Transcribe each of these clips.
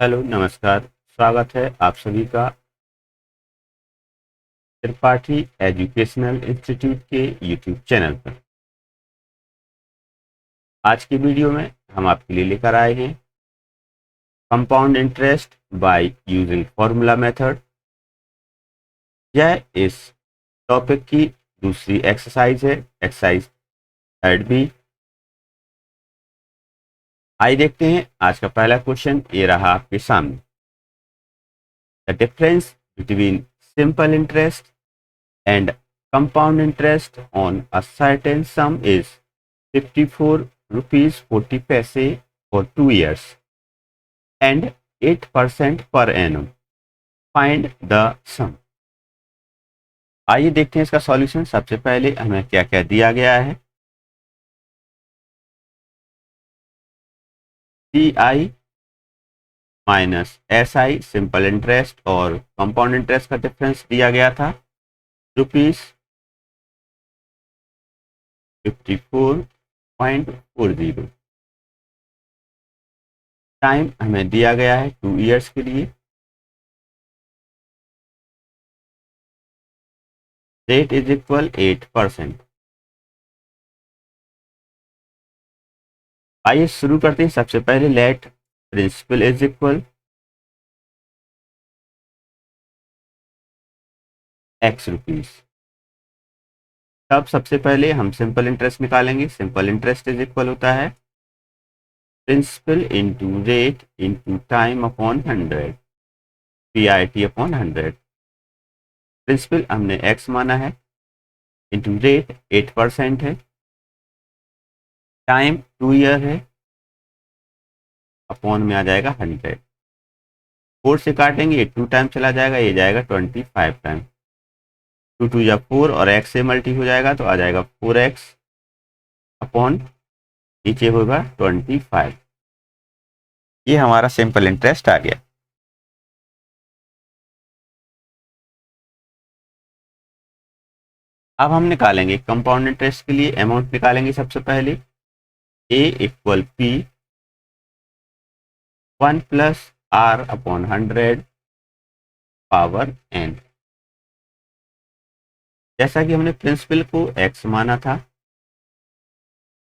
Hello नमस्कार। स्वागत है आप सभी का त्रिपाठी एजुकेशनल इंस्टीट्यूट के यूट्यूब चैनल पर। आज की वीडियो में हम आपके लिए लेकर आए हैं compound interest by using formula method. यह इस टॉपिक की दूसरी एक्सरसाइज है, एक्सरसाइज थर्ड बी। आइए देखते हैं आज का पहला क्वेश्चन। ये रहा आपके सामने। The difference between simple interest and compound interest on a certain sum is 54 rupees 40 paise for 2 years and 8% per annum. Find the sum. आइए देखते हैं इसका सॉल्यूशन। सबसे पहले हमें क्या क्या दिया गया है। CI minus SI simple interest और कंपाउंड इंटरेस्ट का डिफरेंस दिया गया था रुपीज 54.40। टाइम हमें दिया गया है 2 इयर्स के लिए। Rate is equal 8%। आइए शुरू करते हैं। सबसे पहले let principal is equal x rupees. तब सबसे पहले हम सिंपल इंटरेस्ट निकालेंगे। सिंपल इंटरेस्ट इज इक्वल होता है principal into rate into time upon 100, PRT upon 100। Principal हमने x माना है, इंटू रेट 8% है, टाइम 2 ईयर है, अपॉन में आ जाएगा 100। 4 से काटेंगे, ये 2 टाइम चला जाएगा, ये जाएगा 25 टाइम। 2 2 या 4 और x से मल्टी हो जाएगा तो आ जाएगा 4x अपॉन नीचे होगा 25। ये हमारा सिंपल इंटरेस्ट आ गया। अब हम निकालेंगे कंपाउंड इंटरेस्ट के लिए। अमाउंट निकालेंगे सबसे पहले। A equal P 1 plus R upon 100 power n। जैसा कि हमने प्रिंसिपल को x माना था,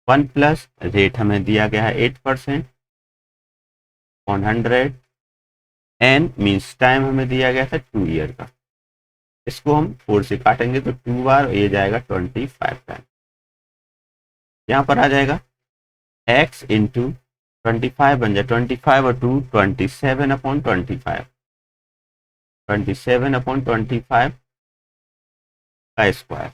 1 प्लस रेट हमें दिया गया है 8% अपॉन 100, n मीन्स टाइम हमें दिया गया था 2 ईयर का। इसको हम 4 से काटेंगे तो 2 बार, ये जाएगा 25 टाइम। यहाँ पर आ जाएगा x इंटू 25 बन जाए 25 और 2 27 अपॉन 25, 27 अपॉन 25 का स्क्वायर।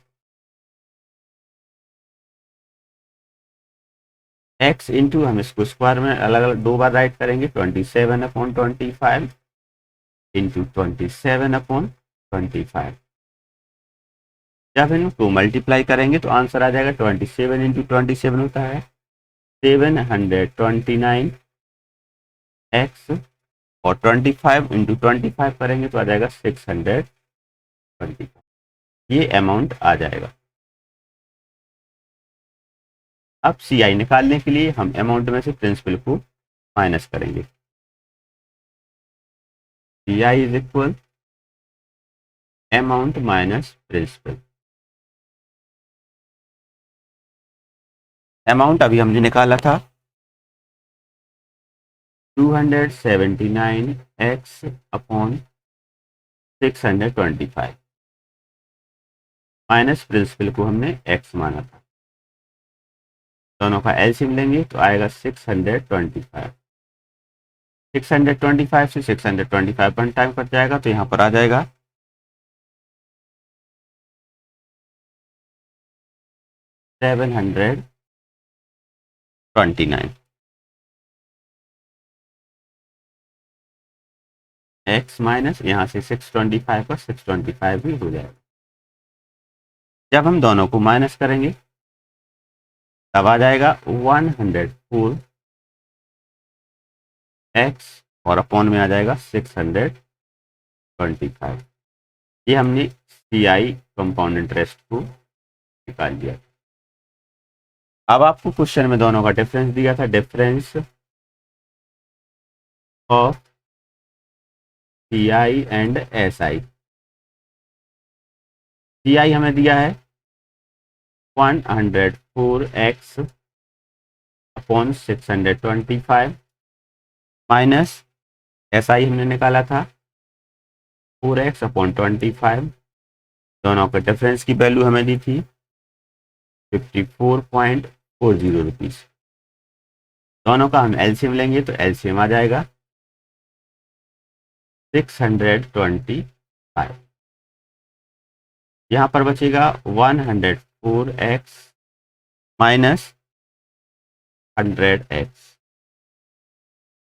x इंटू, हम इसको स्क्वायर में अलग अलग 2 बार राइट करेंगे, 27 अपॉन 25 इंटू 27 अपॉन 25। जब इनको मल्टीप्लाई करेंगे तो आंसर आ जाएगा 27 इंटू 27 होता है 729 x, और 25 इंटू 25 करेंगे तो आ जाएगा 625। ये अमाउंट आ जाएगा। अब CI निकालने के लिए हम अमाउंट में से प्रिंसिपल को माइनस करेंगे। CI is equal amount minus principal. Amount अभी हमने निकाला था 279x अपॉन 625, माइनस प्रिंसिपल को हमने x माना था। दोनों का एलसीएम लेंगे तो आएगा 625। 625 से 625 वन टाइम कट जाएगा तो यहाँ पर आ जाएगा 729। x माइनस यहाँ से 625 का 625 भी हो जाएगा। जब हम दोनों को माइनस करेंगे तब आ जाएगा 104 x और अपॉन में आ जाएगा 625। ये हमने CI कंपाउंड इंटरेस्ट को निकाल दिया। अब आपको क्वेश्चन में दोनों का डिफरेंस दिया था, difference of CI and SI। CI हमें दिया है 104x अपॉन 625 माइनस SI हमने निकाला था 4x अपॉन 25। दोनों के डिफरेंस की वैल्यू हमें दी थी 54.40 रुपीज़। दोनों का हम एलसीएम लेंगे तो एलसीएम आ जाएगा 625। यहाँ पर बचेगा 104x माइनस 100x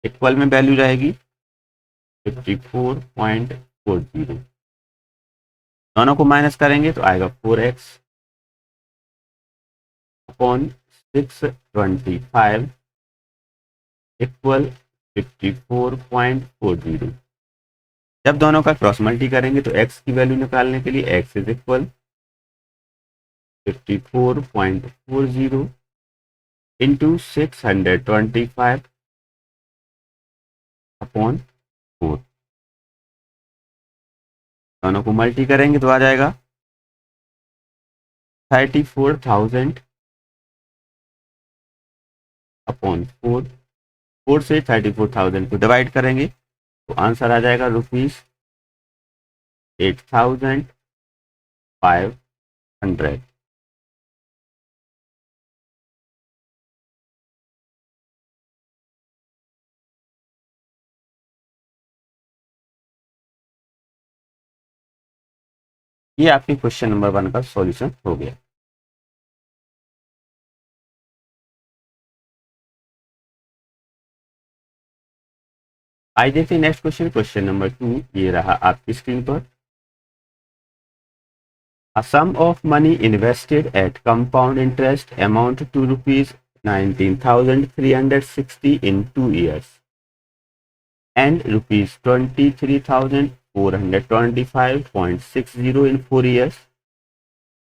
इक्वल में वैल्यू रहेगी 54.40। दोनों को माइनस करेंगे तो आएगा 4x अपॉन 625 इक्वल 54.40। जब दोनों का क्रॉस मल्टी करेंगे तो x की वैल्यू निकालने के लिए x is equal 54.40 into 625 upon 4। दोनों को मल्टी करेंगे तो आ जाएगा 34,000 अपॉन 4। 4 से 34,000 को डिवाइड करेंगे तो आंसर आ जाएगा ₹8,500। ये आपकी क्वेश्चन नंबर 1 का सॉल्यूशन हो गया। आइए देखते हैं नेक्स्ट क्वेश्चन, क्वेश्चन नंबर 2। ये रहा आपकी स्क्रीन पर। A sum of money invested at compound interest amount to rupees 19,360 in 2 years and rupees 23,425.60 in 4 years.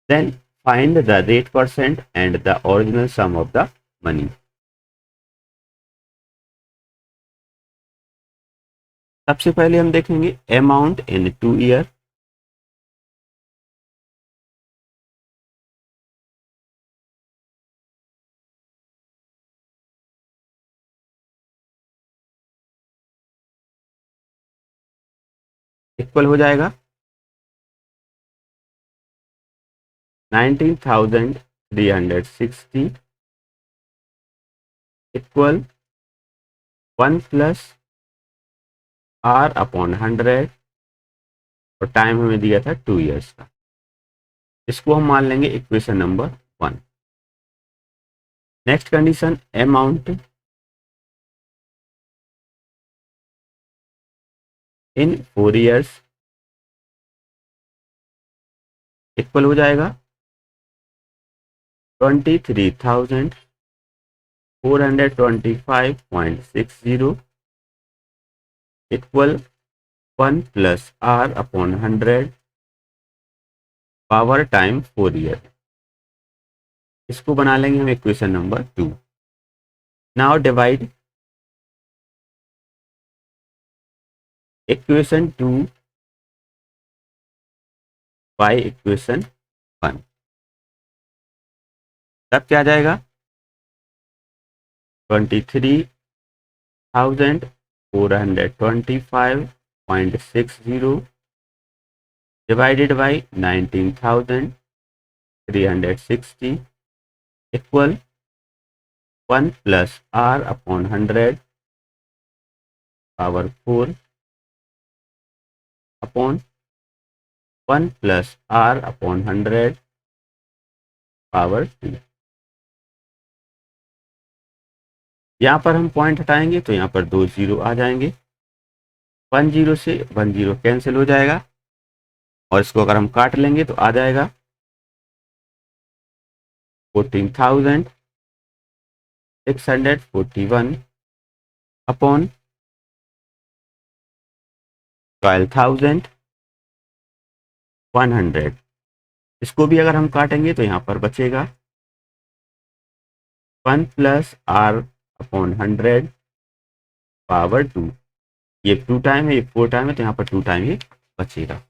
Then find the rate percent and the original sum of the money. सबसे पहले हम देखेंगे amount in 2 year. Equal हो जाएगा 19,360 equal 1 plus R upon 100 और time हमें दिया था 2 ईयर्स का। इसको हम मान लेंगे equation number 1। Next condition amount in 4 years equal हो जाएगा 23,425.60 equal 1 plus R upon 100 power time 4 year. इसको बना लेंगे हम equation number 2। Now divide equation 2 by equation 1। तब क्या आ जाएगा 23,425.60 divided by 19,360 equal 1 plus R upon 100 power 4 upon 1 plus R upon 100 power 2। यहाँ पर हम पॉइंट हटाएंगे तो यहाँ पर 2 जीरो आ जाएंगे। 1 जीरो से 1 जीरो कैंसिल हो जाएगा और इसको अगर हम काट लेंगे तो आ जाएगा 14,641 अपॉन 12,100। इसको भी अगर हम काटेंगे तो यहाँ पर बचेगा 1 प्लस R अपॉन 100 पावर 2 ये 2 टाइम है, ये 4 टाइम है, तो यहाँ पर 2 टाइम ही बचेगा।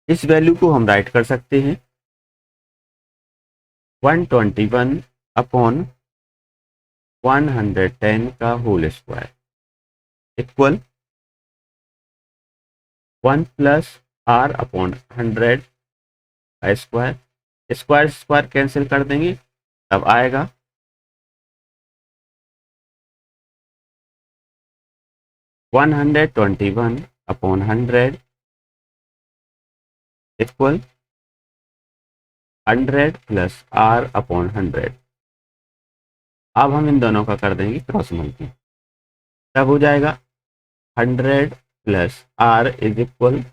इस वैल्यू को हम राइट कर सकते हैं 121 अपॉन 110 का whole square equal 1 plus are upon 100 का स्क्वायर। स्क्वायर स्क्वायर कैंसिल कर देंगे, तब आएगा 121 upon 100 equal 100 plus are upon 100। अब हम इन दोनों का कर देंगे क्रॉस मल्टी, तब हो जाएगा 100 प्लस आर इज इक्वल,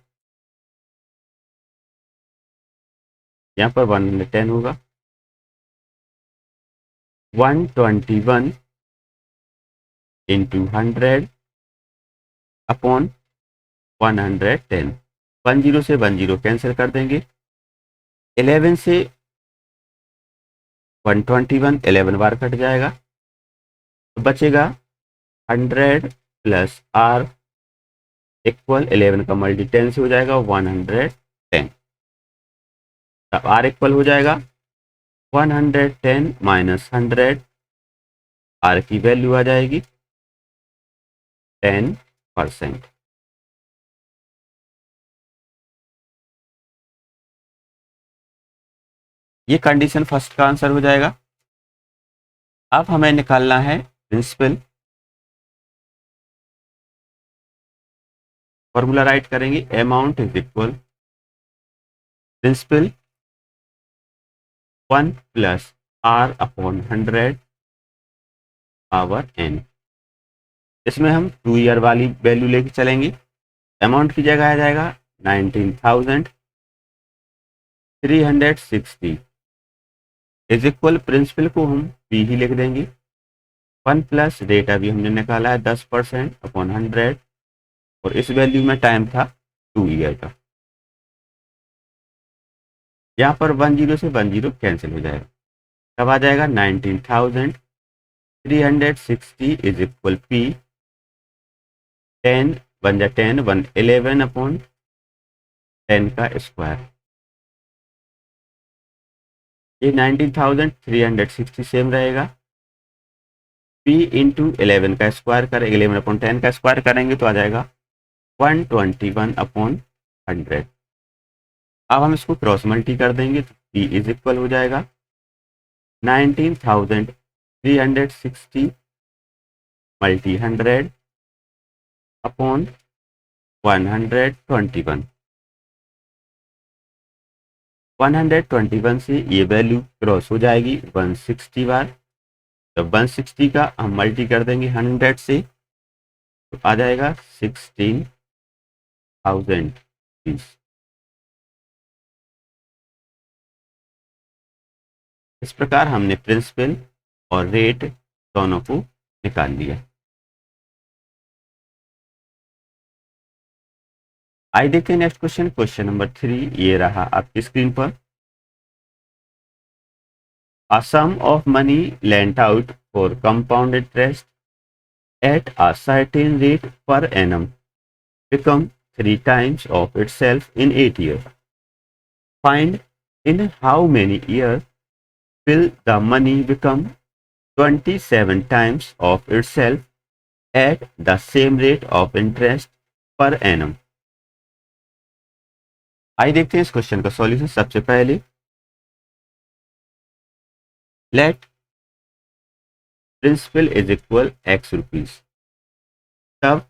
यहाँ पर 110 होगा, 121 इंटू 100 अपॉन 110। 10 से 10 कैंसिल कर देंगे, 11 से 121 11 बार कट जाएगा, तो बचेगा 100 प्लस आर इक्वल 11 का मल्टी 10 से हो जाएगा 110। तब आर इक्वल हो जाएगा 110 माइनस 100, आर की वैल्यू आ जाएगी 10%। ये कंडीशन फर्स्ट का आंसर हो जाएगा। अब हमें निकालना है प्रिंसिपल। फॉर्मूला राइट करेंगे, amount is equal principal 1 plus are upon 100 power n। इसमें हम 2 ईयर वाली वैल्यू लेके चलेंगे। अमाउंट की जगह आ जाएगा 19,360 इज इक्वल, प्रिंसिपल को हम p ही लिख देंगे, 1 प्लस रेट अभी हमने निकाला है 10% अपॉन 100, और इस वैल्यू में टाइम था 2 ईयर का। यहाँ पर 10 से 10 कैंसिल हो जाएगा, तब आ जाएगा 19,360 इज इक्वल p, 10 1 जा 10 111 अपॉन 10 का स्क्वायर। ये 19,360 सेम रहेगा, p इंटू 11 का स्क्वायर करेंगे, 11 अपॉन 10 का स्क्वायर करेंगे तो आ जाएगा 121 अपॉन 100। अब हम इसको क्रॉस मल्टी कर देंगे तो p इज इक्वल हो जाएगा 19,360 मल्टी 100 अपॉन 121। 121 से ये वैल्यू क्रॉस हो जाएगी 160 बार, तो 160 का हम मल्टी कर देंगे 100 से, तो आ जाएगा 16,000 रुपीज। इस प्रकार हमने प्रिंसिपल और रेट दोनों को निकाल लिया। आइए देखते हैं नेक्स्ट क्वेश्चन, क्वेश्चन नंबर 3। ये रहा आपकी स्क्रीन पर। A sum of money lent out for compound interest at a certain rate per annum become 3 times of itself in 8 years. Find in how many years will the money become 27 times of itself at the same rate of interest per annum. आइए देखते हैं इस question का solution. सबसे पहले let principal is equal x rupees, तब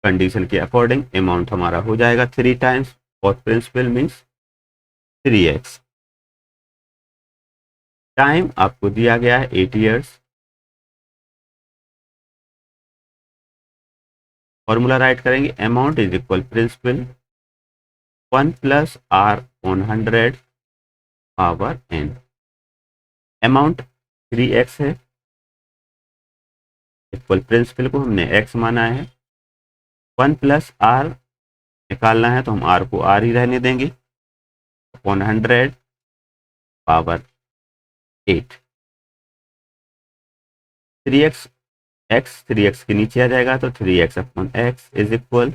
condition के according amount हमारा हो जाएगा 3 टाइम्स और प्रिंसिपल मीन्स 3x। टाइम आपको दिया गया है 8 इयर्स। फॉर्मूला राइट करेंगे, amount is equal principal 1 plus r on 100 power n। Amount 3x है, इक्वल प्रिंसिपल को हमने x माना है। 1 प्लस आर निकालना है तो हम r को r ही रहने देंगे, upon 100 power 8। 3x, x 3x के नीचे आ जाएगा तो 3x upon x is equal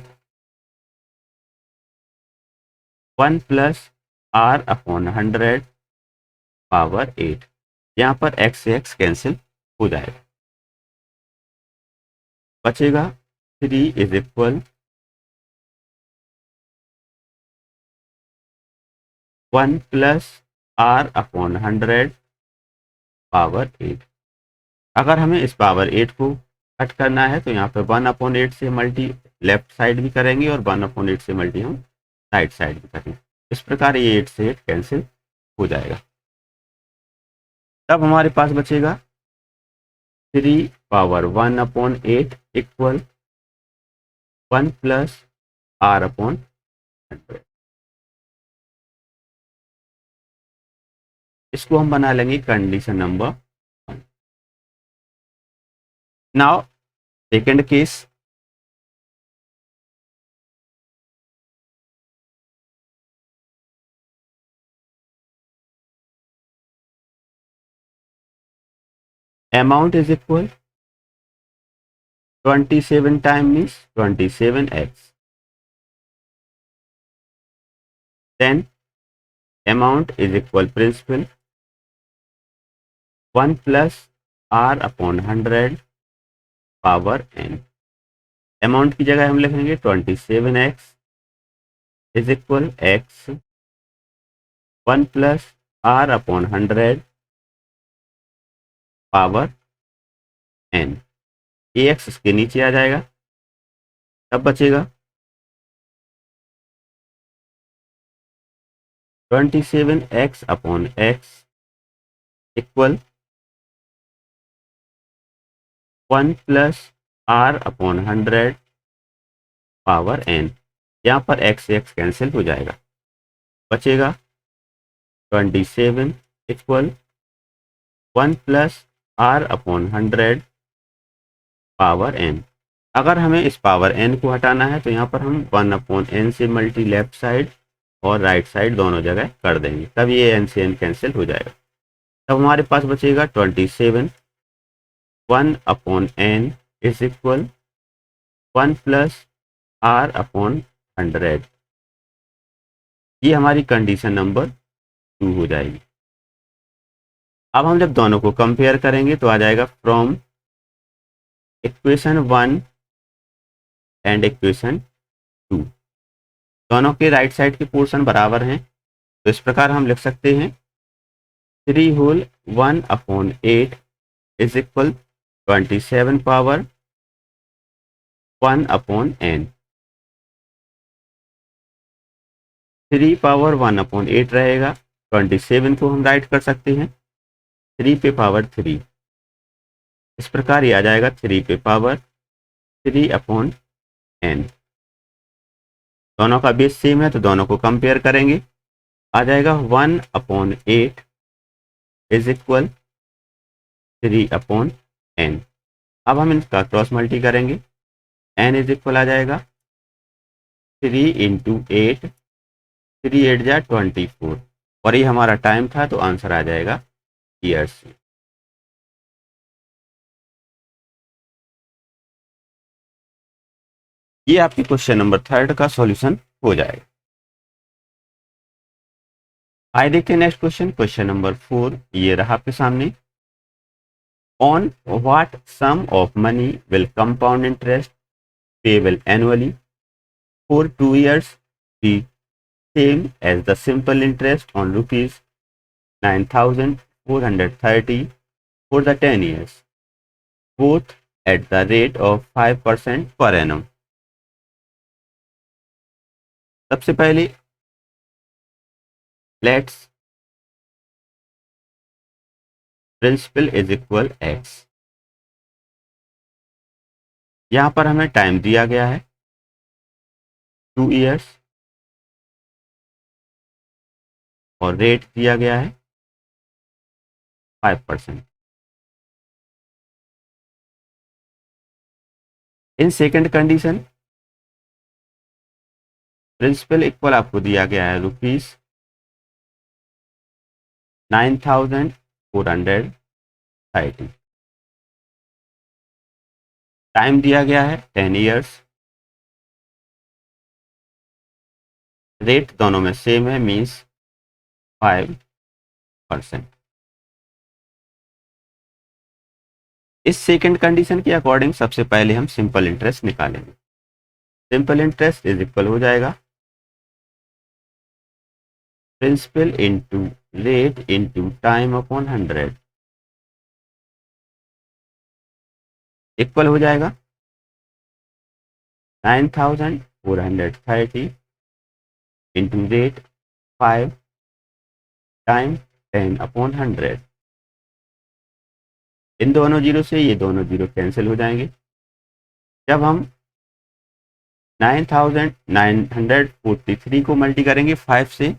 1 plus r upon 100 power 8। यहाँ पर x से x कैंसिल हो जाएगा, बचेगा 3 is equal 1 plus r upon 100 power 8। अगर हमें इस पावर 8 को कट करना है तो यहाँ पे 1 अपॉन 8 से मल्टी लेफ्ट साइड भी करेंगे और 1 अपॉन 8 से मल्टी हम राइट साइड भी करेंगे। इस प्रकार ये 8 से 8 कैंसिल हो जाएगा। तब हमारे पास बचेगा 3 power 1 upon 8 equal 1 plus r upon 100। इसको हम बना लेंगे condition number 1। Now second case, amount is equal 27 time means 27x, then amount is equal principal 1 plus r upon 100 power n। Amount की जगह हम लिखेंगे 27x is equal x 1 plus r upon 100 power n। ax इसके नीचे आ जाएगा, तब बचेगा 27x upon x equal 1 plus r upon 100 power n। यहाँ पर x से x कैंसिल हो जाएगा, बचेगा 27 equal 1 plus r upon 100 power n। अगर हमें इस पावर n को हटाना है तो यहाँ पर हम 1 अपॉन n से मल्टी लेफ्ट साइड और राइट साइड दोनों जगह कर देंगे, तब ये n से n कैंसिल हो जाएगा। तब हमारे पास बचेगा 27 1 upon n is equal 1 plus r upon 100। ये हमारी कंडीशन नंबर 2 हो जाएगी। अब हम जब दोनों को कंपेयर करेंगे तो आ जाएगा फ्रॉम इक्वेशन 1 एंड इक्वेशन 2। दोनों के राइट साइड के पोर्शन बराबर हैं, तो इस प्रकार हम लिख सकते हैं 3 whole 1 upon 8 is equal 27 power 1 upon n। 3 power 1 upon 8 रहेगा, 27 को हम राइट कर सकते हैं 3 पे पावर 3। इस प्रकार ये आ जाएगा 3 पे पावर 3 अपॉन n। दोनों का बेस सेम है तो दोनों को कंपेयर करेंगे, आ जाएगा 1 upon 8 is equal 3 upon n। अब हम इनका क्रॉस मल्टी करेंगे, n इज इक्वल आ जाएगा 3 इंटू 8, 3 8 जा 24 और ये हमारा टाइम था तो आंसर आ जाएगा ईयर्स। ये आपके क्वेश्चन नंबर 3 का सॉल्यूशन हो जाएगा। आइए देखते हैं नेक्स्ट क्वेश्चन, क्वेश्चन नंबर 4 ये रहा आपके सामने। On what sum of money will compound interest payable annually for 2 years be same as the simple interest on rupees 9430 for the 10 years, both at the rate of 5% per annum। सबसे पहले let's principal is equal x। यहां पर हमें time दिया गया है 2 years और rate दिया गया है 5%। In second condition principal equal आपको दिया गया है रुपीज 9430। टाइम दिया गया है 10 ईयर्स, रेट दोनों में सेम है, मीन्स 5%। इस सेकंड कंडीशन के अकॉर्डिंग सबसे पहले हम सिंपल इंटरेस्ट निकालेंगे। सिंपल इंटरेस्ट इज इक्वल हो जाएगा principal into rate into time upon 100, equal हो जाएगा 9430 इंटू रेट 5 टाइम 10 अपॉन 100। इन दोनों जीरो से ये दोनों जीरो कैंसिल हो जाएंगे। जब हम 9943 को मल्टी करेंगे 5 से,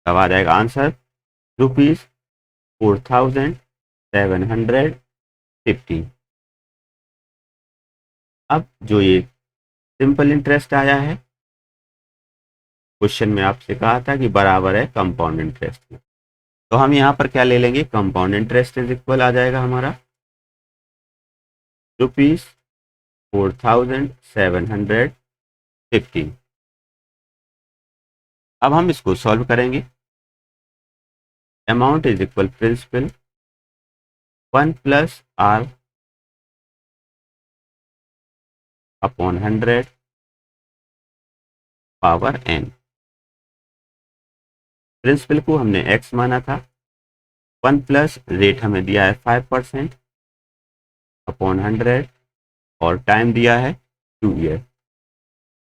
तब आ जाएगा आंसर ₹4750। अब जो ये सिंपल इंटरेस्ट आया है, क्वेश्चन में आपसे कहा था कि बराबर है कंपाउंड इंटरेस्ट में, तो हम यहाँ पर क्या ले लेंगे, कंपाउंड इंटरेस्ट इज इक्वल आ जाएगा हमारा ₹4750। अब हम इसको सॉल्व करेंगे। Amount is equal principal 1 plus are upon 100 power n। Principal को हमने x माना था, 1 प्लस रेट हमें दिया है 5% अपॉन 100 और टाइम दिया है 2 ईयर।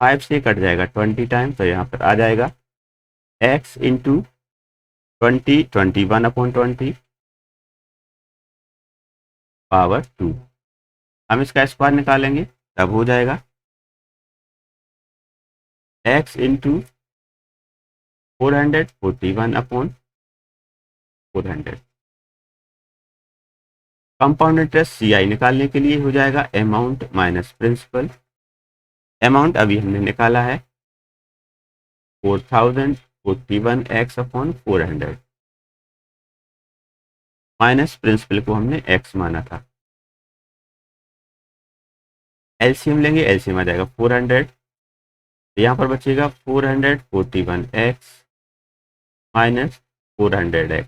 5 से कट जाएगा 20 टाइम, तो यहाँ पर आ जाएगा x इंटू 21 अपॉन 20 पावर 2। हम इसका स्क्वायर निकालेंगे, तब हो जाएगा x into 441 upon 400। Compound interest CI निकालने के लिए हो जाएगा अमाउंट माइनस प्रिंसिपल। अमाउंट अभी हमने निकाला है 4041x अपॉन 400 माइनस प्रिंसिपल को हमने x माना था। एलसीएम लेंगे, एलसीएम आ जाएगा 400, यहाँ पर बचेगा 441x माइनस 400x,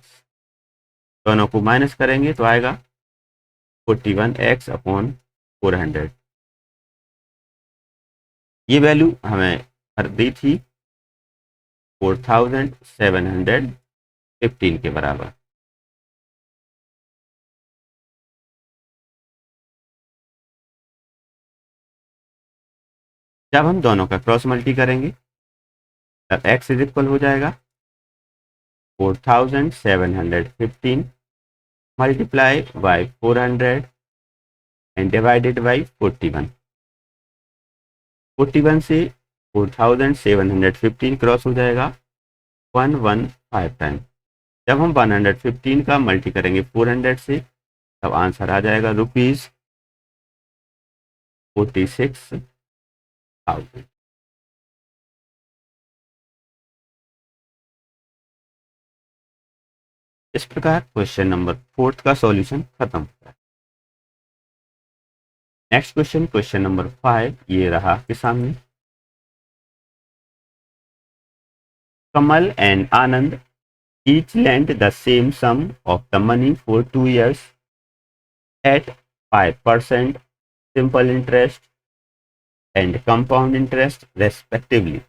दोनों को माइनस करेंगे तो आएगा 41x अपॉन 400। ये वैल्यू हमें हर दी थी 4715 के बराबर। जब हम दोनों का क्रॉस मल्टी करेंगे तब x इज इक्वल हो जाएगा 4715 multiply by 400 and divided by 41। 41 से 4715 क्रॉस हो जाएगा 115 टाइम। जब हम 115 का मल्टी करेंगे 400 से, तब आंसर आ जाएगा ₹46,000। इस प्रकार क्वेश्चन नंबर 4 का सॉल्यूशन खत्म होता है। नेक्स्ट क्वेश्चन, क्वेश्चन नंबर 5 ये रहा आपके सामने। Kamal and Anand each lent the same sum of the money for 2 years at 5% simple interest and compound interest respectively.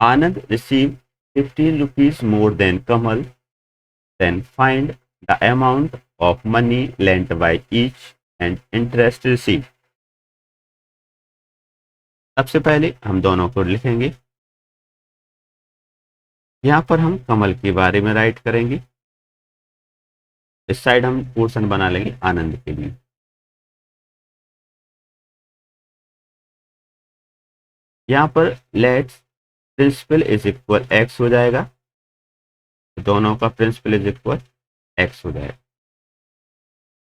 Anand received 15 rupees more than Kamal. Then find the amount of money lent by each and interest received. सबसे पहले हम दोनों को लिखेंगे। यहाँ पर हम कमल के बारे में राइट करेंगे, इस साइड हम पोर्शन बना लेंगे आनंद के लिए। यहाँ पर let's principal is equal x हो जाएगा, दोनों का प्रिंसिपल इज इक्वल x हो जाएगा।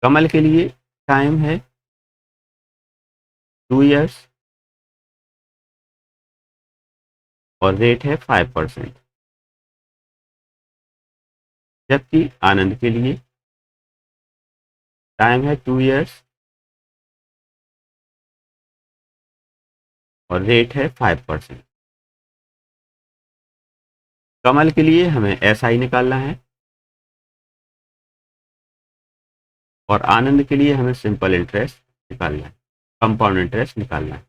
कमल के लिए टाइम है 2 इयर्स और रेट है 5%, जबकि आनंद के लिए टाइम है 2 इयर्स और रेट है 5%। कमल के लिए हमें SI निकालना है और आनंद के लिए हमें सिंपल इंटरेस्ट निकालना है, कंपाउंड इंटरेस्ट निकालना है।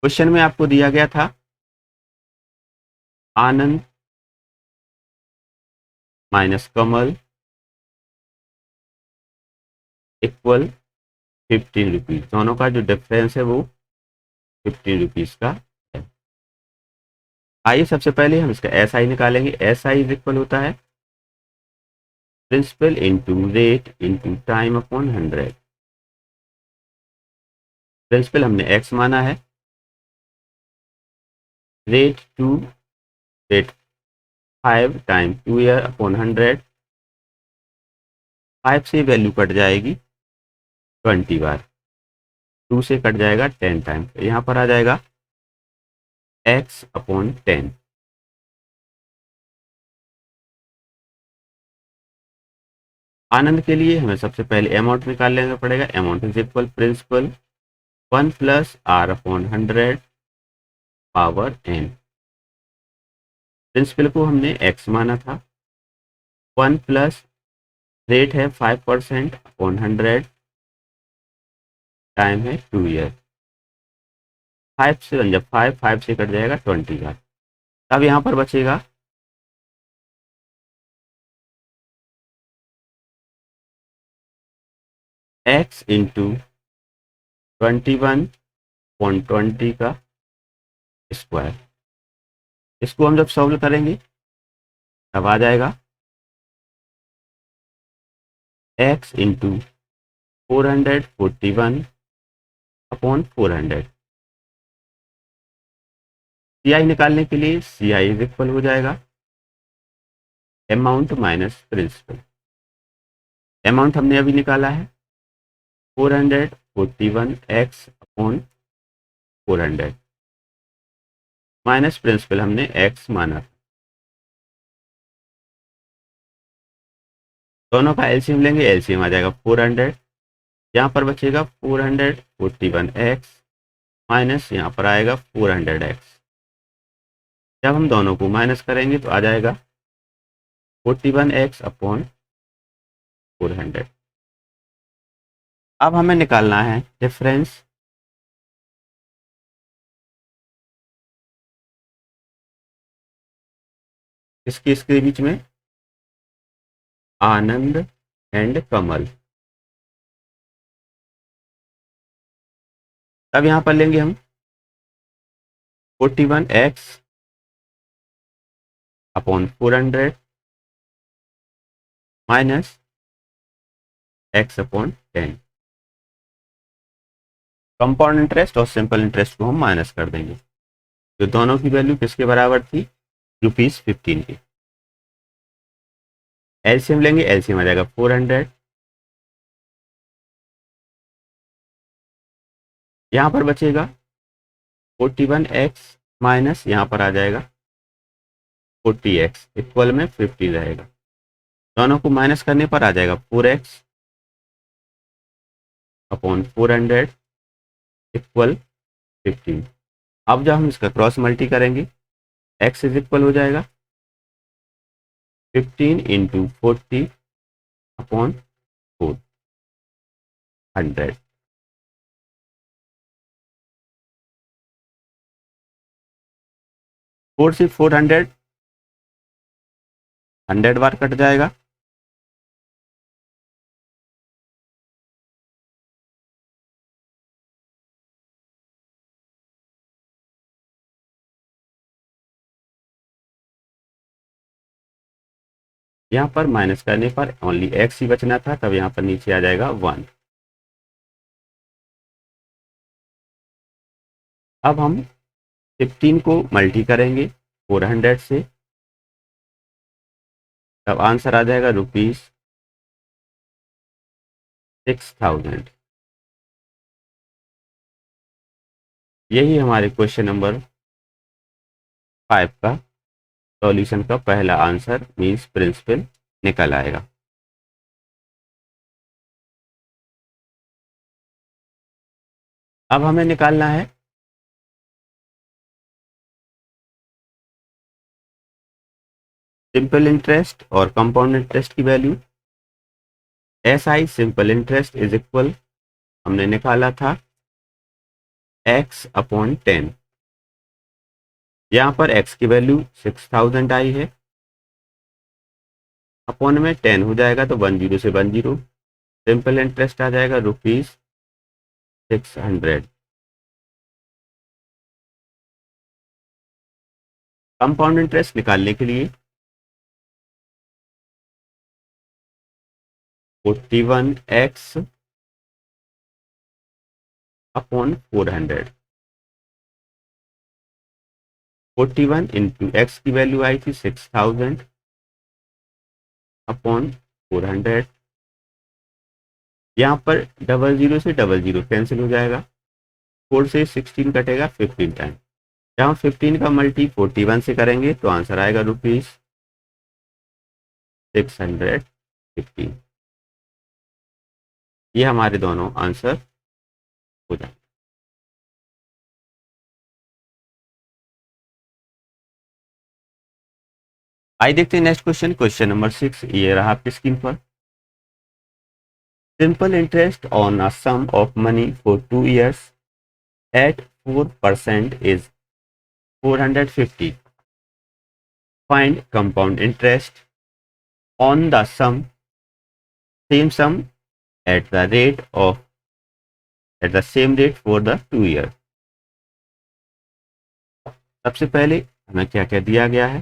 क्वेश्चन में आपको दिया गया था आनंद माइनस कमल इक्वल 15 रुपीज, दोनों का जो डिफरेंस है वो 15 रुपीज का है। आइए सबसे पहले हम इसका SI निकालेंगे। SI इज इक्वल होता है principal into rate into time upon 100। Principal हमने x माना है, rate 2, rate 5 time 2 year upon 100। 5 से वैल्यू कट जाएगी 20 बार, 2 से कट जाएगा 10 टाइम, तो यहाँ पर आ जाएगा x अपॉन 10। आनंद के लिए हमें सबसे पहले अमाउंट निकाल लेना पड़ेगा। Amount is equal principal 1 plus r upon 100 power n। Principal को हमने x माना था, 1 प्लस रेट है 5% अपॉन 100, टाइम है 2 ईयर। 5 से जब 5 से कट जाएगा 20 का, तब यहाँ पर बचेगा x इंटू 21/20 का स्क्वायर। इसको हम जब सॉल्व करेंगे तब आ जाएगा x इंटू 441 अपॉन 400। CI निकालने के लिए CI इज इक्वल हो जाएगा अमाउंट माइनस प्रिंसिपल। अमाउंट हमने अभी निकाला है 441x अपॉन 400 माइनस प्रिंसिपल हमने x माना। दोनों का एलसीएम लेंगे, एलसीएम आ जाएगा 400। यहाँ पर बचेगा 441x माइनस यहाँ पर आएगा 400x। जब हम दोनों को माइनस करेंगे तो आ जाएगा 41x अपॉन 400। अब हमें निकालना है डिफरेंस। इसके बीच में आनंद एंड कमल। तब यहाँ पर लेंगे हम 41x upon 400 minus x upon 10। Compound interest और सिंपल इंटरेस्ट को हम माइनस कर देंगे, जो दोनों की वैल्यू किसके बराबर थी, ₹15 की। एलसीएम लेंगे, एलसीएम आ जाएगा 400। यहाँ पर बचेगा 41x माइनस यहाँ पर आ जाएगा 40x इक्वल में 50 रहेगा। दोनों को माइनस करने पर आ जाएगा 4x अपॉन 400 इक्वल 15। अब जब हम इसका क्रॉस मल्टी करेंगे x इज इक्वल हो जाएगा 15 इंटू 40 अपॉन 400। 4 से 400 100 बार कट जाएगा, यहाँ पर माइनस करने पर ओनली x ही बचना था, तब यहाँ पर नीचे आ जाएगा 1। अब हम 15 को मल्टी करेंगे 400 से, तब आंसर आ जाएगा ₹6000। यही हमारे क्वेश्चन नंबर 5 का सॉल्यूशन का पहला आंसर मींस प्रिंसिपल निकल आएगा। अब हमें निकालना है सिंपल इंटरेस्ट और कंपाउंड इंटरेस्ट की value, SI simple interest is equal, हमने निकाला था x/10। यहाँ पर x की वैल्यू 6000 आई है, अपॉन में 10 हो जाएगा तो 10 से 10, सिंपल इंटरेस्ट आ जाएगा ₹600। कंपाउंड इंटरेस्ट निकालने के लिए 41x अपॉन 400, 41 इंटू एक्स की वैल्यू आई थी 6000 अपॉन 400। यहाँ पर 00 से 00 कैंसिल हो जाएगा, 4 से 16 कटेगा 15 टाइम, जहाँ 15 का मल्टी 41 से करेंगे तो आंसर आएगा ₹650। ये हमारे दोनों आंसर हो जाएंगे। आइए देखते हैं नेक्स्ट क्वेश्चन, क्वेश्चन नंबर 6। ये रहा आपकी स्क्रीन पर। Simple interest on a sum of money for 2 years at 4% is 450. Find compound interest on the same sum at the same rate for the 2 years. सबसे पहले हमें क्या क्या दिया गया है,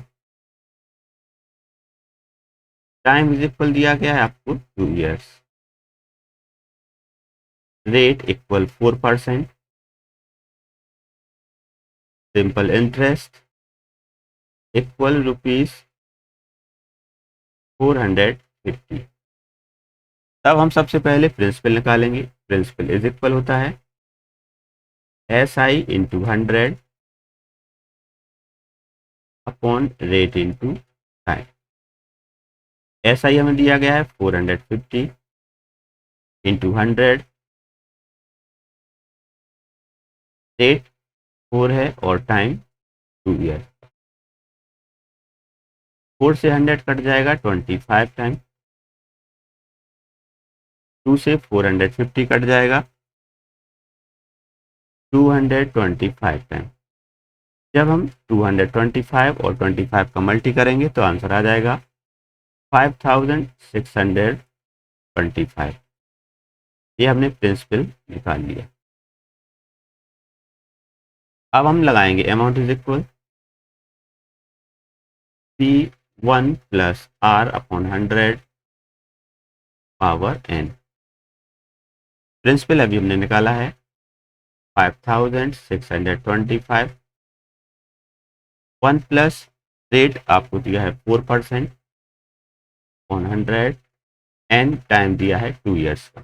टाइम इज इक्वल दिया गया है आपको 2 years, rate equal 4%, simple interest equal ₹450। तब हम सबसे पहले प्रिंसिपल निकालेंगे। प्रिंसिपल इज इक्वल होता है SI into 100 upon rate into time. SI हमें दिया गया है 450 इंटू 100, रेट 4 है और टाइम 2 ईयर। 4 से 100 कट जाएगा 25 टाइम, 2 से 450 कट जाएगा 225 टाइम। जब हम 225 और 25 का मल्टी करेंगे तो आंसर आ जाएगा 5625। ये हमने प्रिंसिपल निकाल लिया। अब हम लगाएंगे amount is equal P1 plus R upon 100 power n। Principal अभी हमने निकाला है 5625, 1 प्लस रेट आपको दिया है 4% ऑन 100, एन टाइम दिया है 2 ईयर्स का,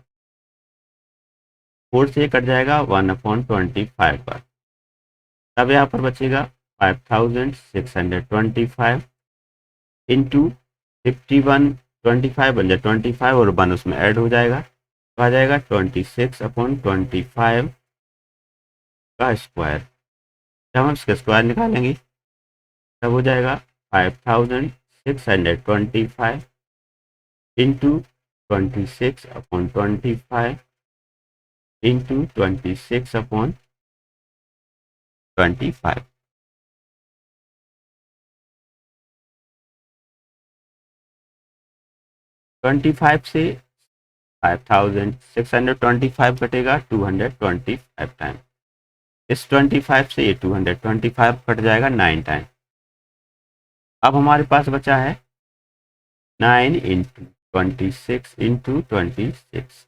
4 से कट जाएगा 1/25 पर, तब यहाँ पर बचेगा 5625 इंटू 51, 25 बन जाए 25 और 1 उसमें ऐड हो जाएगा तो आ जाएगा 26/25 का स्क्वायर। जब हम इसका स्क्वायर निकालेंगे तब हो जाएगा 5625 इंटू 26/25 इंटू 26/25। 25 से 5625 कटेगा 225 टाइम, इस 25 से ये 225 कट जाएगा 9 टाइम। अब हमारे पास बचा है 9 इंटू 26 इंटू 26।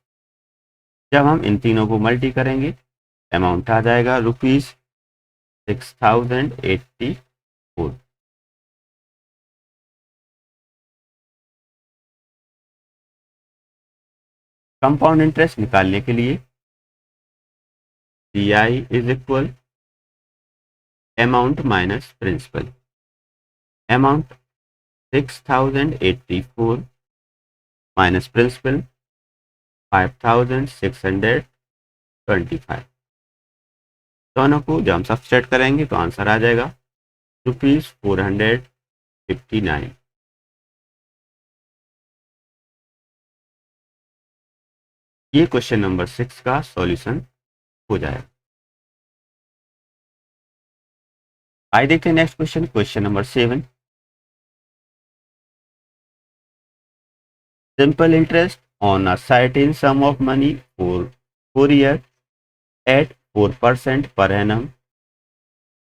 जब हम इन तीनों को मल्टी करेंगे अमाउंट आ जाएगा ₹6084। कंपाउंड इंटरेस्ट निकालने के लिए CI is equal amount minus principal. Amount 6084 minus principal 5625। दोनों को जब हम सब्सट्रैक्ट करेंगे तो आंसर आ जाएगा ₹459। ये क्वेश्चन नंबर 6 का सॉल्यूशन हो जाएगा। आइए देखते हैं next question, question number 7। Simple interest on a certain some of money for 4 years at 4% per annum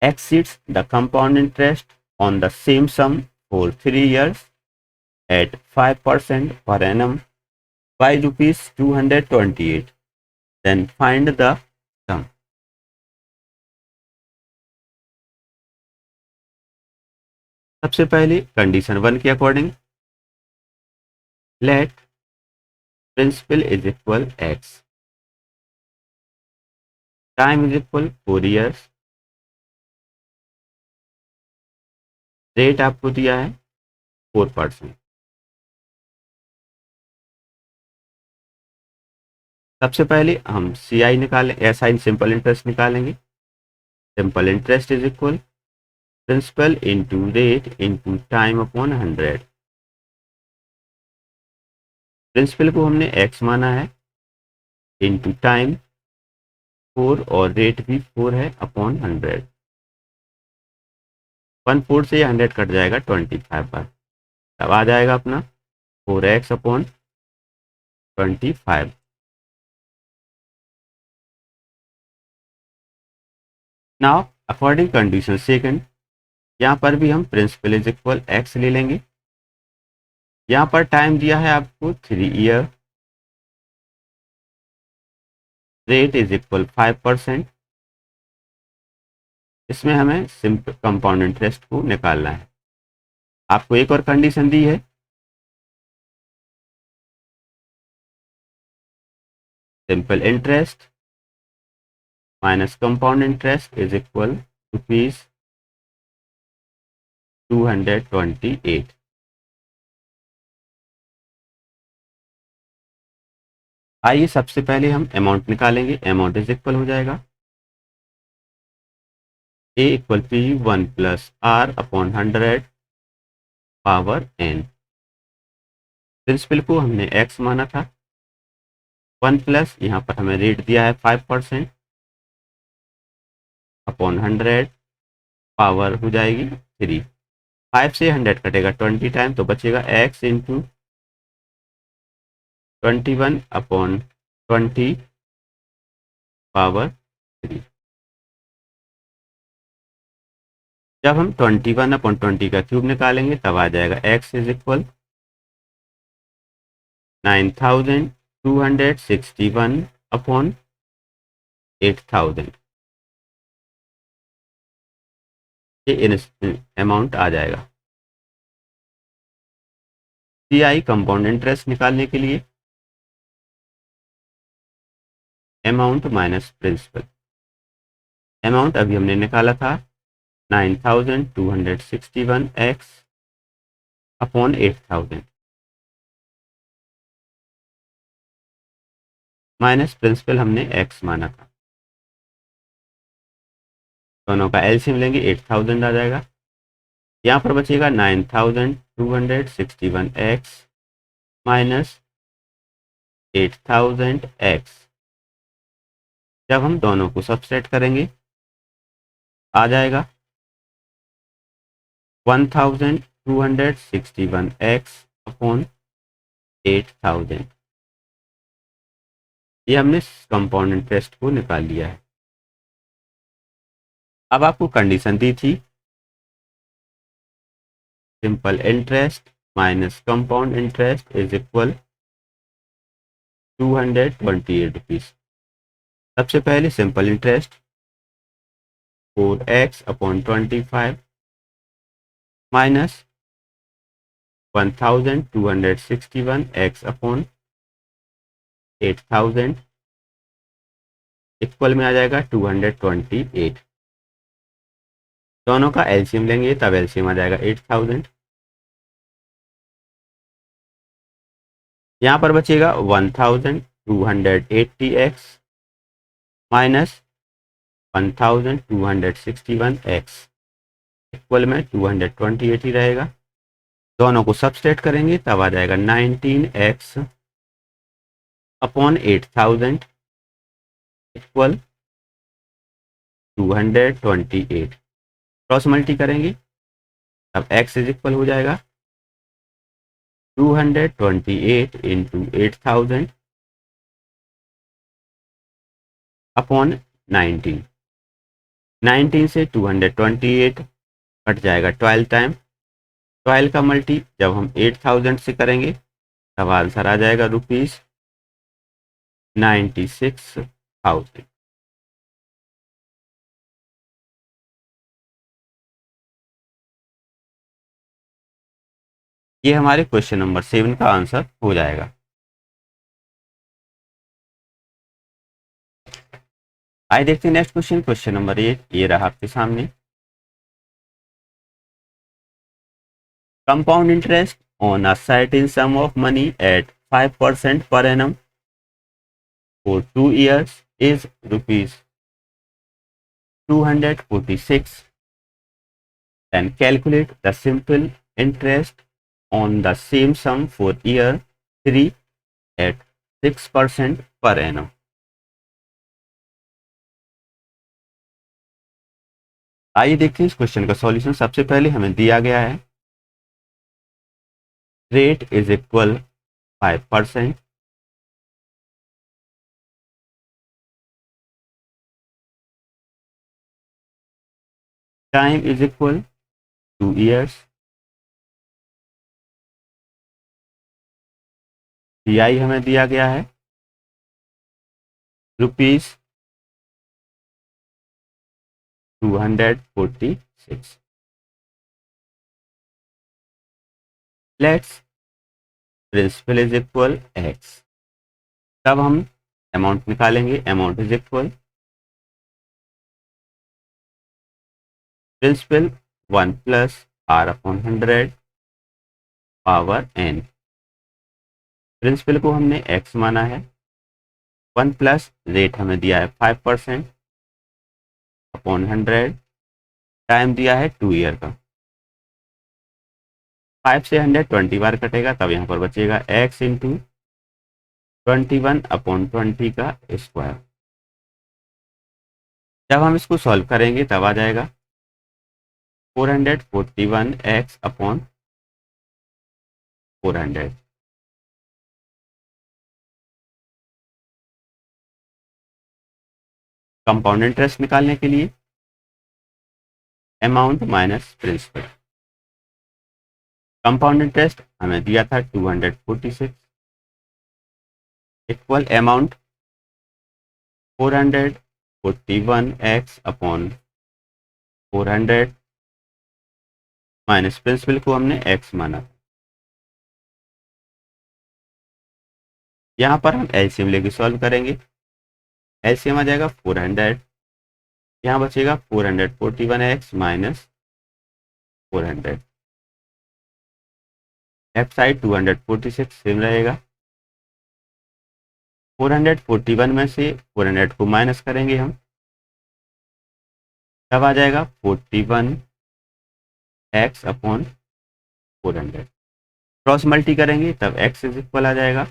exceeds the compound interest on the same sum for 3 years at 5% per annum by rupees 228. Then find the sum. सबसे पहले condition 1 के according let principal is equal x, time is equal 4 years, rate आपको दिया है 4%। सबसे पहले हम C I निकालें, एस आई सिंपल इंटरेस्ट निकालेंगे। Simple interest is equal principal into rate into time upon 100। Principal को हमने x माना है, इंटू टाइम 4 और रेट भी 4 है अपॉन 100। 1/4 से 100 कट जाएगा 25 पर, तब आ जाएगा अपना 4x upon 25। Now according condition second, यहाँ पर भी हम प्रिंसिपल इज इक्वल x ले लेंगे। यहाँ पर टाइम दिया है आपको 3 year, रेट इज इक्वल 5%। इसमें हमें सिंपल कंपाउंड इंटरेस्ट को निकालना है। आपको एक और कंडीशन दी है, simple interest minus compound interest is equal ₹228। आइए सबसे पहले हम अमाउंट निकालेंगे। अमाउंट इज इक्वल हो जाएगा A equal P1 plus R upon 100 power n। Principal को हमने x माना था, 1 प्लस यहाँ पर हमें रेट दिया है 5% अपॉन 100 पावर हो जाएगी 3। 5 से 100 कटेगा 20 टाइम, तो बचेगा x इंटू 21 अपॉन 20 पावर 3। जब हम 21 अपॉन 20 का क्यूब निकालेंगे तब आ जाएगा x इज इक्वल 9261 अपॉन 8000। ये अमाउंट आ जाएगा। सी आई कंपाउंड इंटरेस्ट निकालने के लिए अमाउंट माइनस प्रिंसिपल। अमाउंट अभी हमने निकाला था 9261x अपॉन 8000 माइनस प्रिंसिपल हमने x माना था। दोनों का एलसीएम लेंगे 8000 आ जाएगा। यहाँ पर बचेगा 9261x माइनस 8000x। जब हम दोनों को सबट्रैक्ट करेंगे आ जाएगा 1261x अपॉन 8000। ये हमने कंपाउंड इंटरेस्ट को निकाल लिया है। अब आपको कंडीशन दी थी simple interest minus compound interest is equal 228 rupees. सबसे पहले simple interest 4x upon 25 minus 1261x upon 8000 equal में आ जाएगा 228। दोनों का एलसीएम लेंगे तब एलसीएम आ जाएगा 8000। यहाँ पर बचेगा 1280x माइनस 1261x इक्वल में 228 ही रहेगा। दोनों को सबट्रैक्ट करेंगे तब आ जाएगा 19x upon 8000 equal 228। Cross multi करेंगे तब x इज इक्वल हो जाएगा 228 इंटू 8000 अपॉन 19। 19 से 228 कट जाएगा 12 टाइम। 12 का मल्टी जब हम 8000 से करेंगे तब आंसर आ जाएगा ₹96,000। ये हमारे क्वेश्चन नंबर 7 का आंसर हो जाएगा। आइए देखते हैं नेक्स्ट क्वेश्चन, क्वेश्चन नंबर 8 ये रहा आपके सामने। Compound interest on a certain some of money at 5% per annum for 2 years is ₹246. Then calculate the simple interest on the same sum for year 3 at 6% per annum. आइए देखते हैं इस question का solution. सबसे पहले हमें दिया गया है rate is equal 5%, time is equal 2 years, DI हमें दिया गया है ₹246। Let's principal is equal x। तब हम अमाउंट निकालेंगे, amount is equal principal 1 plus R/100 power n। Principal को हमने x माना है, 1 प्लस रेट हमें दिया है 5% अपॉन 100, टाइम दिया है 2 ईयर का। 5 से 100 20 बार कटेगा तब यहाँ पर बचेगा x इंटू 21/20 का स्क्वायर। जब हम इसको सॉल्व करेंगे तब आ जाएगा 441x अपॉन 400। कंपाउंड इंटरेस्ट निकालने के लिए amount minus principal. Compound interest हमें दिया था 246 equal amount 441x upon 400 minus principal को हमने x माना। यहाँ पर हम एलसीएम लेके सॉल्व करेंगे। एलसीएम आ जाएगा 400, यहाँ बचेगा 441x minus 400। Left side 246 same रहेगा। 441 में से 400 को माइनस करेंगे हम, तब आ जाएगा 41x अपॉन 400। क्रॉस मल्टी करेंगे तब x इज इक्वल आ जाएगा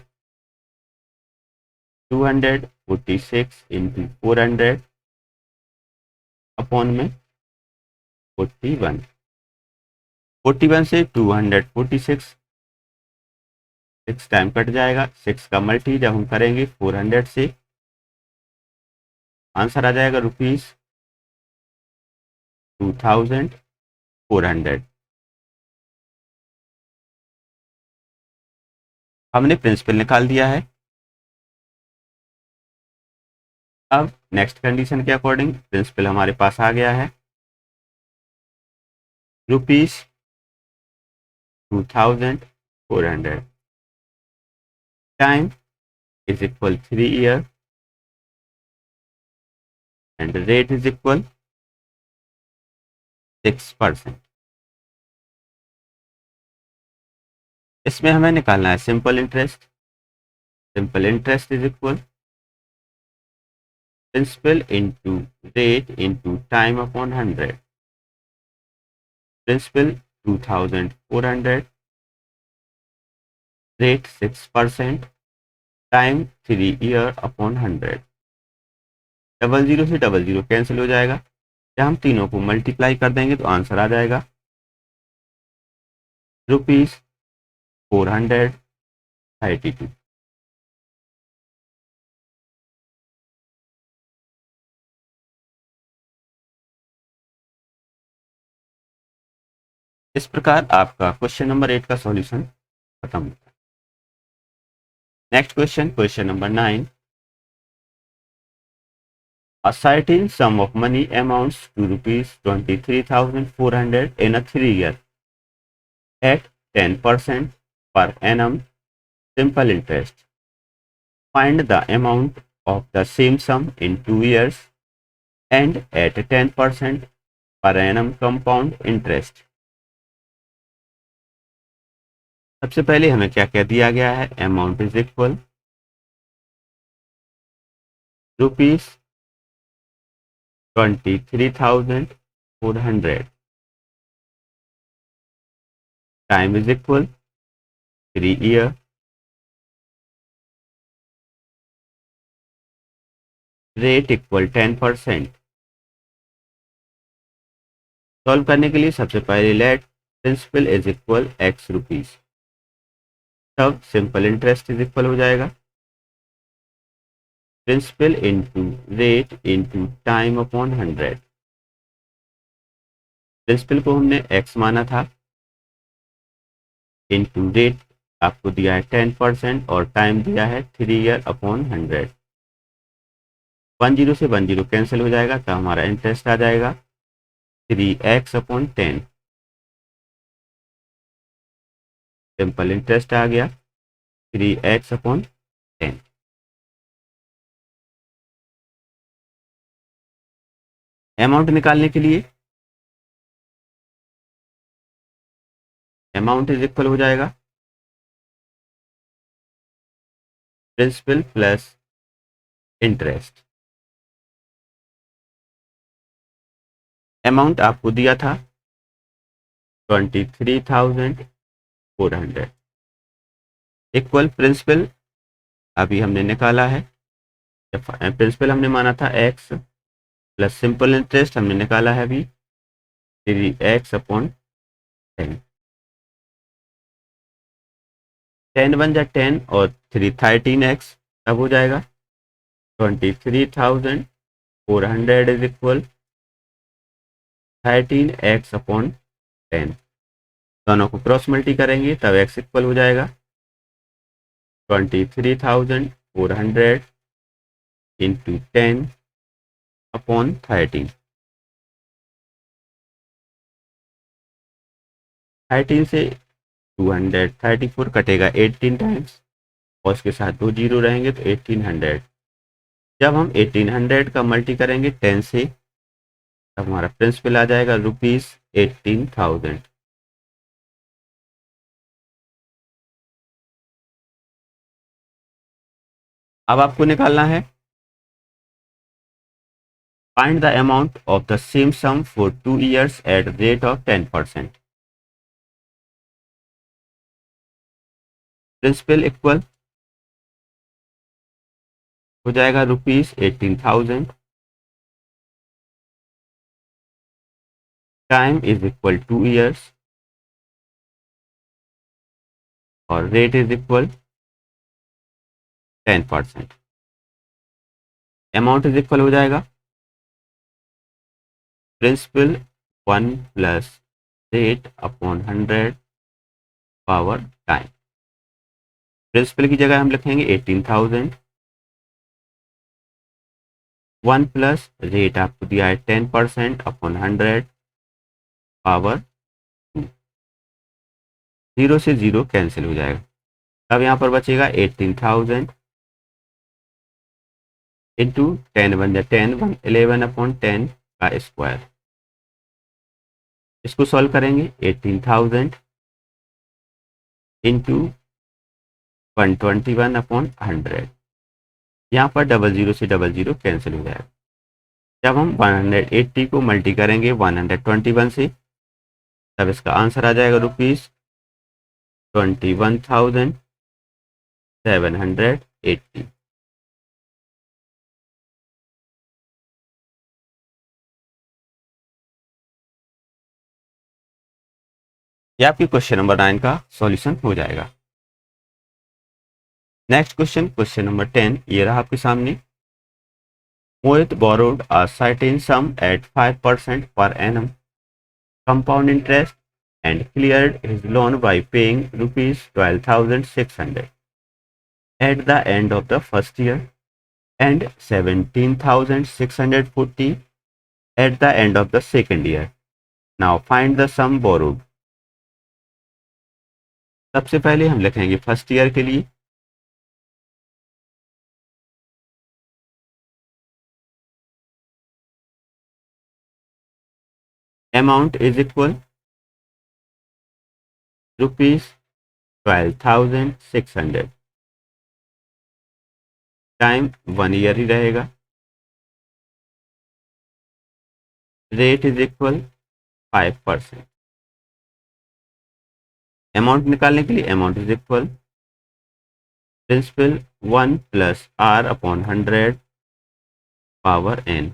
246 इंटू 400 अपॉन में 41। 41 से 246 6 टाइम कट जाएगा। 6 का मल्टी जब हम करेंगे 400 से, आंसर आ जाएगा ₹2400। हमने प्रिंसिपल निकाल दिया है। अब नेक्स्ट कंडीशन के अकॉर्डिंग प्रिंसिपल हमारे पास आ गया है ₹2400। Time is equal 3 year and rate is equal 6%। इसमें हमें निकालना है simple interest. Simple interest is equal principal into rate into time upon 100। Principal 2400, rate 6%, time 3 year upon 100। Double zero से double zero cancel हो जाएगा। जब हम तीनों को मल्टीप्लाई कर देंगे तो आंसर आ जाएगा ₹432। इस प्रकार आपका क्वेश्चन नंबर 8 का सॉल्यूशन खत्म होता है। Next question, question number 9। A certain sum of money amounts to ₹23,400 in a 3-year at 10% per annum simple interest. Find the amount of the same sum in 2 years and at 10% per annum compound interest. सबसे पहले हमें क्या क्या दिया गया है? Amount is equal ₹23,400, time is equal 3 year, rate equal 10%। Solve करने के लिए सबसे पहले let principal is equal x rupees, तब सिंपल इंटरेस्ट इज इक्वल हो जाएगा principal into rate into time upon 100। Principal को हमने x माना था, इंटू रेट आपको दिया है 10% और टाइम दिया है 3 ईयर अपॉन 100। 10 से 10 कैंसिल हो जाएगा तो हमारा इंटरेस्ट आ जाएगा 3x अपॉन 10। सिंपल इंटरेस्ट आ गया 3x अपॉन 10। अमाउंट निकालने के लिए अमाउंट इज इक्वल हो जाएगा प्रिंसिपल प्लस इंटरेस्ट। अमाउंट आपको दिया था 23,400 इक्वल प्रिंसिपल अभी हमने निकाला है। प्रिंसिपल हमने माना था x प्लस सिंपल इंटरेस्ट हमने निकाला है अभी 3x अपॉन 10। 10 बन जा 10 और 3 13x, तब हो जाएगा 23,400 इज इक्वल 13x अपॉन 10। दोनों को क्रॉस मल्टी करेंगे तब x इक्वल हो जाएगा 23,400 इंटू 10 अपॉन 13। 13 से 234 कटेगा 18 टाइम्स और उसके साथ 2 जीरो रहेंगे तो 1800। जब हम 1800 का मल्टी करेंगे 10 से तब हमारा प्रिंसिपल आ जाएगा ₹18,000। अब आपको निकालना है find the amount of the same sum for 2 years at rate of 10%। Principal equal हो जाएगा ₹18,000, टाइम इज इक्वल 2 years और rate is equal 10%। Amount is equal हो जाएगा principal 1 plus rate upon 100 power time. Principal की जगह हम लिखेंगे 18,000, 1 plus rate आपको दिया है 10% अपॉन 100 पावर 2। 0 से 0 कैंसिल हो जाएगा तब यहाँ पर बचेगा 18,000 इंटू 10 बन जाए 10 11 अपॉन 10 का स्क्वायर। इसको सॉल्व करेंगे 18,000 इंटू 121 अपॉन 100। यहाँ पर 00 से 00 कैंसिल हो जाएगा। जब हम 180 को मल्टी करेंगे 121 से तब इसका आंसर आ जाएगा ₹21,720। 80। ये आपकी क्वेश्चन नंबर 9 का सॉल्यूशन हो जाएगा। नेक्स्ट क्वेश्चन, क्वेश्चन नंबर 10, ये रहा आपके सामने। मोहित borrowed a certain sum at 5% per annum compound interest and cleared his loan by paying rupees 12,600 at the end of the first year and 17,640 at the end of the second year. Now find the sum borrowed. सबसे पहले हम लिखेंगे first year के लिए। Amount is equal ₹12,600 time 1 year ही रहेगा। Rate is equal 5%। Amount निकालने के लिए amount is equal principal 1 plus are upon 100 power n।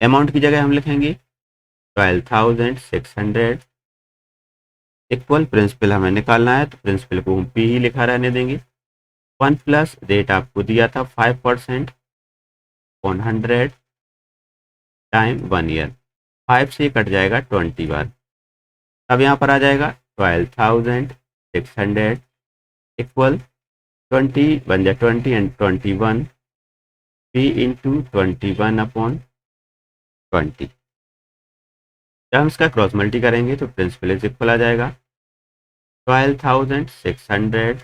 Amount की जगह हम लिखेंगे 12,600 इक्वल प्रिंसिपल हमें निकालना है तो प्रिंसिपल को हम पी ही लिखा रहने देंगे। 1 प्लस रेट आपको दिया था 5% अपॉन 100 टाइम 1 ईयर। 5 से कट जाएगा 20 बार। अब यहाँ पर आ जाएगा 12,600 इक्वल 20 बन जाए 20 एंड 21 पी इंटू 21 अपॉन 20। जब हम इसका क्रॉस मल्टी करेंगे तो प्रिंसिपल इज इक्वल आ जाएगा 12,600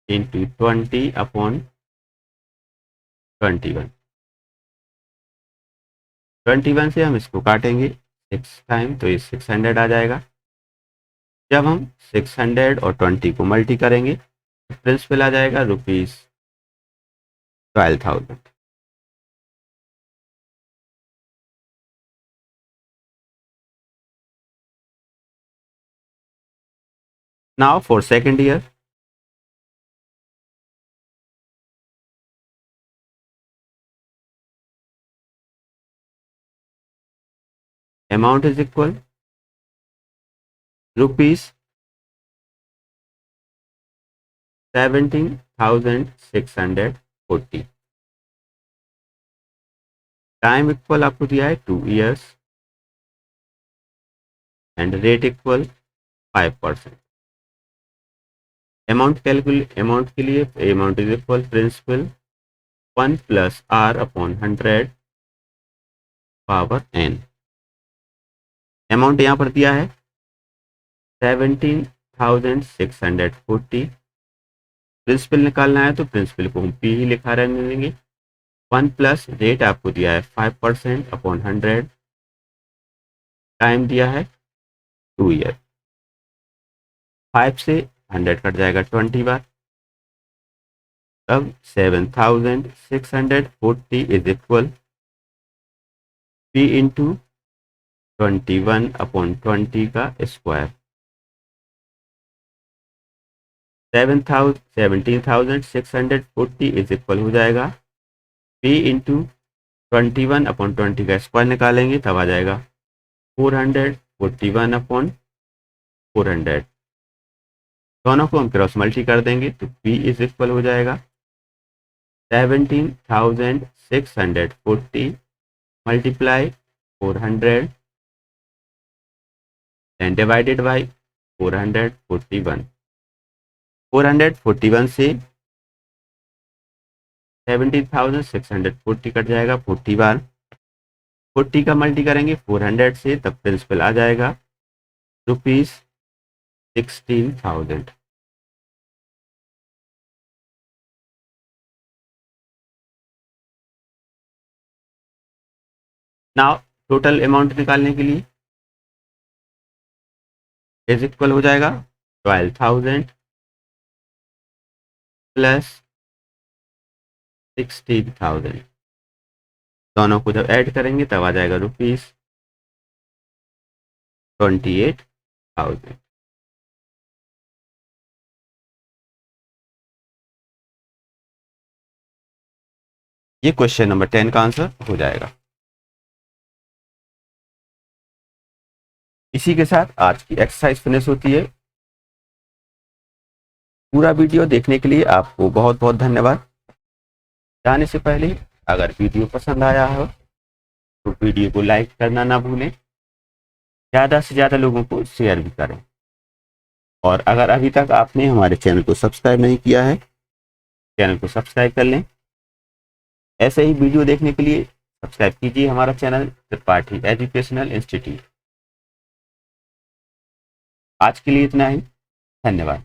इंटू 20 अपॉन 21। 21 से हम इसको काटेंगे 6 टाइम तो ये 600 आ जाएगा। जब हम 600 और 20 को मल्टी करेंगे तो प्रिंसिपल आ जाएगा ₹12,000। Now for second year, amount is equal ₹17,640 time equal आपको दिया है 2 years and rate equal 5%। Amount amount के लिए amount is equal principal 1 plus are upon 100 power n। Amount यहाँ पर दिया है 17,640। प्रिंसिपल निकालना है तो प्रिंसिपल को हम पी ही लिखा रहने देंगे। 1 प्लस रेट आपको दिया है 5% अपॉन 100 टाइम दिया है 2 ईयर। 5 से 100 कट जाएगा 20 बार। तब 7,640 is equal P into 21 upon 20 का स्क्वायर। 17,640 इज इक्वल हो जाएगा पी इंटू 21 अपॉन 20 का स्क्वायर निकालेंगे तब आ जाएगा 441 अपॉन 400। दोनों को हम क्रॉस मल्टी कर देंगे तो P इज इक्वल हो जाएगा 17,640 मल्टीप्लाई 400 एंड डिवाइडेड बाई 441। 441 से 17,640 कट जाएगा 40 बार। 40 का मल्टी करेंगे 400 से तब प्रिंसिपल आ जाएगा ₹16,000। नाउ टोटल अमाउंट निकालने के लिए इज इक्वल हो जाएगा 12,000 प्लस 16,000। दोनों को जब ऐड करेंगे तब आ जाएगा ₹28,000। ये क्वेश्चन नंबर 10 का आंसर हो जाएगा। इसी के साथ आज की एक्सरसाइज फिनिश होती है। पूरा वीडियो देखने के लिए आपको बहुत बहुत धन्यवाद। जाने से पहले अगर वीडियो पसंद आया हो तो वीडियो को लाइक करना ना भूलें, ज़्यादा से ज़्यादा लोगों को शेयर भी करें। और अगर अभी तक आपने हमारे चैनल को सब्सक्राइब नहीं किया है, चैनल को सब्सक्राइब कर लें। ऐसे ही वीडियो देखने के लिए सब्सक्राइब कीजिए हमारा चैनल त्रिपाठी एजुकेशनल इंस्टीट्यूट। आज के लिए इतना ही, धन्यवाद।